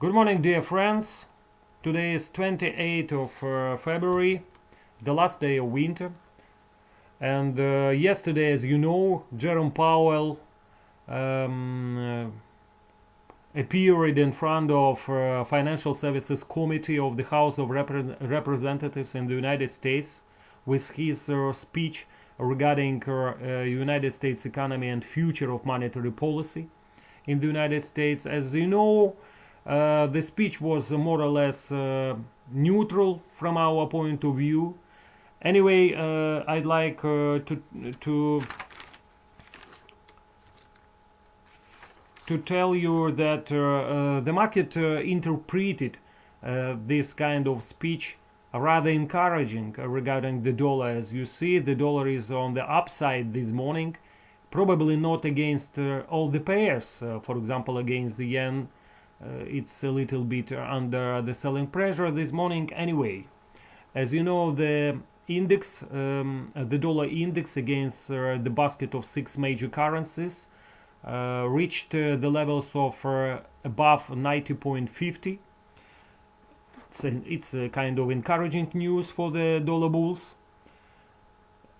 Good morning, dear friends. Today is 28th of February, the last day of winter. And yesterday, as you know, Jerome Powell um, appeared in front of Financial Services Committee of the House of Representatives in the United States with his speech regarding United States economy and future of monetary policy in the United States. As you know, the speech was more or less neutral from our point of view. Anyway, I'd like to to tell you that the market interpreted this kind of speech rather encouraging regarding the dollar. As you see, the dollar is on the upside this morning, probably not against all the pairs. For example, against the yen, it's a little bit under the selling pressure this morning. Anyway, as you know, the index, the dollar index against the basket of six major currencies reached the levels of above 90.50. It's a kind of encouraging news for the dollar bulls.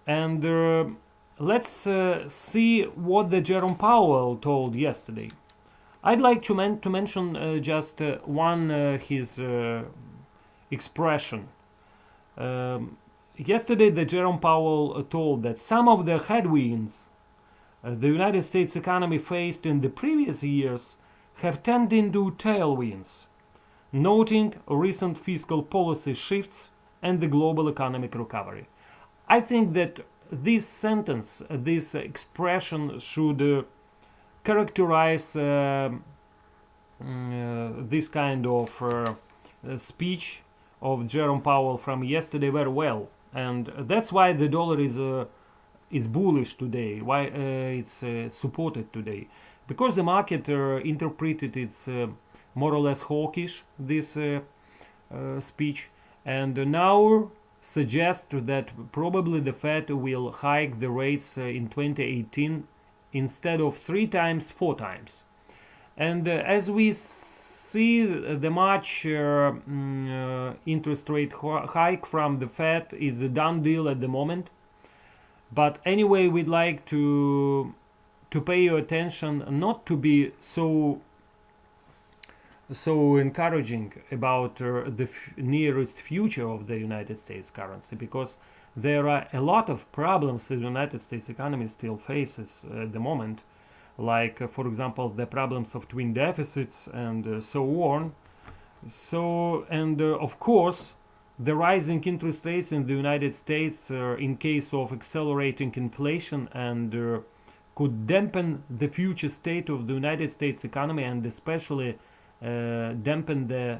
And let's see what the Jerome Powell told yesterday. I'd like to mention just one his expression. Yesterday, the Jerome Powell told that some of the headwinds the United States economy faced in the previous years have turned into tailwinds, noting recent fiscal policy shifts and the global economic recovery. I think that this sentence, this expression should characterize this kind of speech of Jerome Powell from yesterday very well, and that's why the dollar is bullish today. Why it's supported today? Because the market interpreted it's more or less hawkish this speech, and now suggest that probably the Fed will hike the rates in 2018 instead of 3 times, 4 times. And as we see, the March interest rate hike from the Fed is a done deal at the moment. But anyway, we'd like to pay your attention, not to be so encouraging about the nearest future of the United States currency, because there are a lot of problems the United States economy still faces at the moment, like for example the problems of twin deficits and so on. So, and of course, the rising interest rates in the United States in case of accelerating inflation and could dampen the future state of the United States economy, and especially dampen the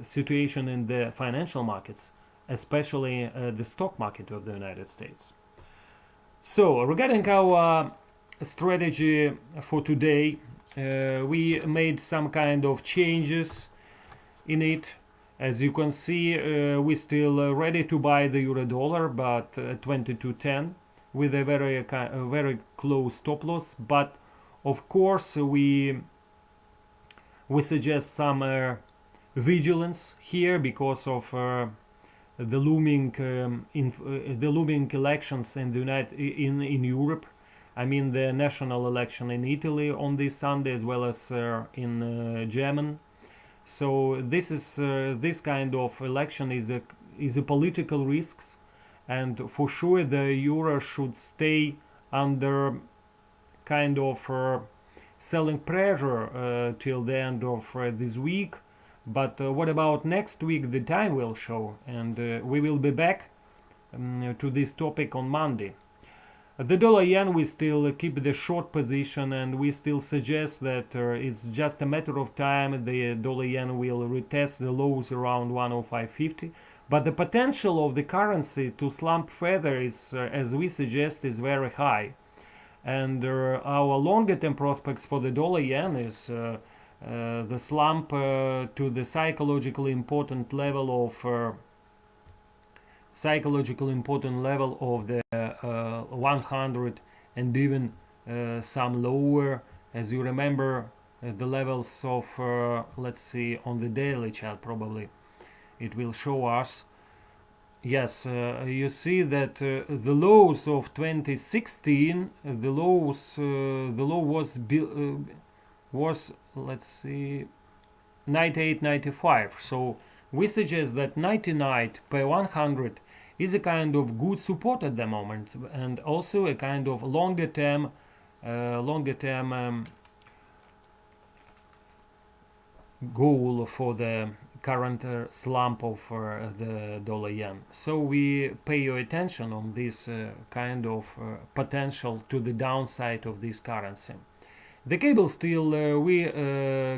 situation in the financial markets, especially the stock market of the United States. So, regarding our strategy for today, we made some kind of changes in it. As you can see, we're still ready to buy the euro dollar, but 22.10 with a very close stop loss. But of course, we suggest some vigilance here because of the looming elections in the in Europe. I mean the national election in Italy on this Sunday, as well as in Germany. So this kind of election is a political risks, and for sure the euro should stay under kind of selling pressure till the end of this week. But what about next week? The time will show, and we will be back to this topic on Monday. The dollar yen, we still keep the short position, and we still suggest that it's just a matter of time. The dollar yen will retest the lows around 105.50, but the potential of the currency to slump further is, as we suggest, is very high. And our longer term prospects for the dollar yen is the slump to the psychologically important level of the 100, and even some lower. As you remember, the levels of, let's see, on the daily chart probably it will show us. Yes, you see that the lows of 2016, the low was, let's see, 98.95. So we suggest that 99 per 100 is a kind of good support at the moment, and also a kind of longer term goal for the current slump of the dollar yen. So we pay your attention on this kind of potential to the downside of this currency. The cable still we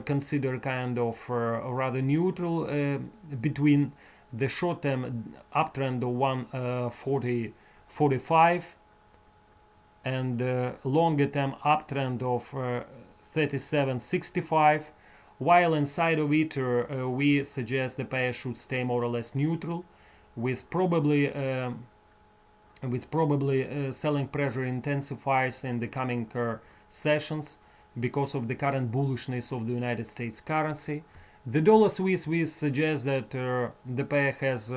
consider kind of rather neutral between the short-term uptrend of 140.45 and longer-term uptrend of 37.65. While inside of it, we suggest the pair should stay more or less neutral, with probably selling pressure intensifies in the coming sessions because of the current bullishness of the United States currency. The dollar Swiss, we suggest that the pair has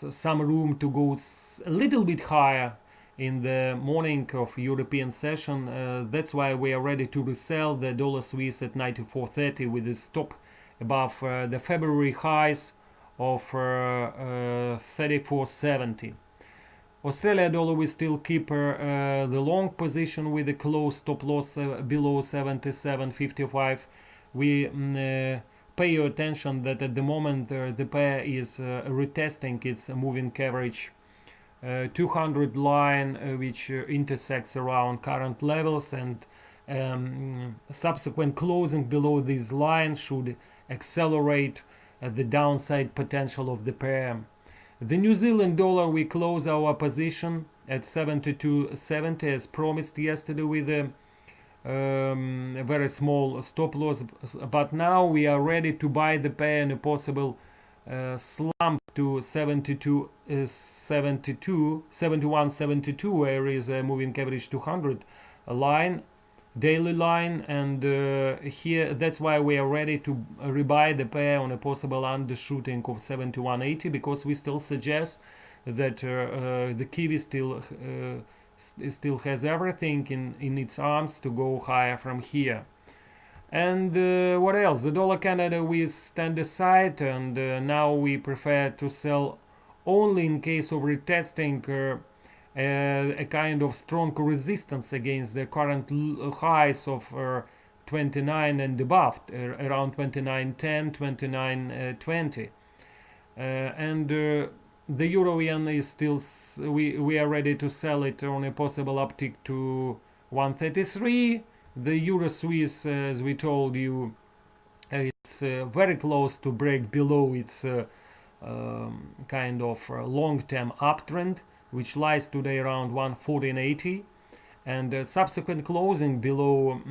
some room to go a little bit higher in the morning of European session. That's why we are ready to resell the dollar Swiss at 94.30 with a stop above the February highs of 34.70. Australia dollar, we still keep the long position with a close stop loss below 77.55. We pay your attention that at the moment the pair is retesting its moving average 200 line, which intersects around current levels, and subsequent closing below these lines should accelerate the downside potential of the pair. The New Zealand dollar, we close our position at 72.70 as promised yesterday with a very small stop loss, but now we are ready to buy the pair in a possible slump to 71.72, where is a moving average 200 line, daily line, and here that's why we are ready to rebuy the pair on a possible undershooting of 71.80, because we still suggest that the Kiwi still has everything in its arms to go higher from here. And what else? The dollar Canada, we stand aside, and now we prefer to sell only in case of retesting a kind of strong resistance against the current highs of 29 and above, around 29.10, 29.20. And the euro yen is still, we are ready to sell it on a possible uptick to 133. The euro Swiss, as we told you, it's very close to break below its kind of long-term uptrend, which lies today around 114.80, and subsequent closing below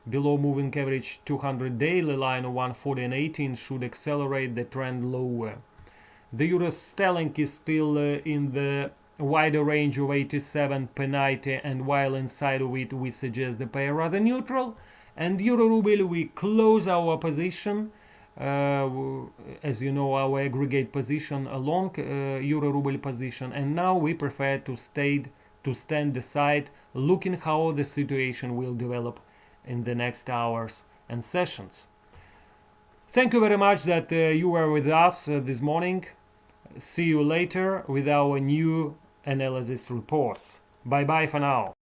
moving average 200 daily line of 114.18 should accelerate the trend lower. The euro sterling is still in the wider range of 87 per 90, and while inside of it we suggest the pair rather neutral. And euro ruble, we close our position, as you know, our aggregate position along euro ruble position, and now we prefer to stand aside, looking how the situation will develop in the next hours and sessions. Thank you very much that you were with us this morning. See you later with our new analysis reports. Bye bye for now.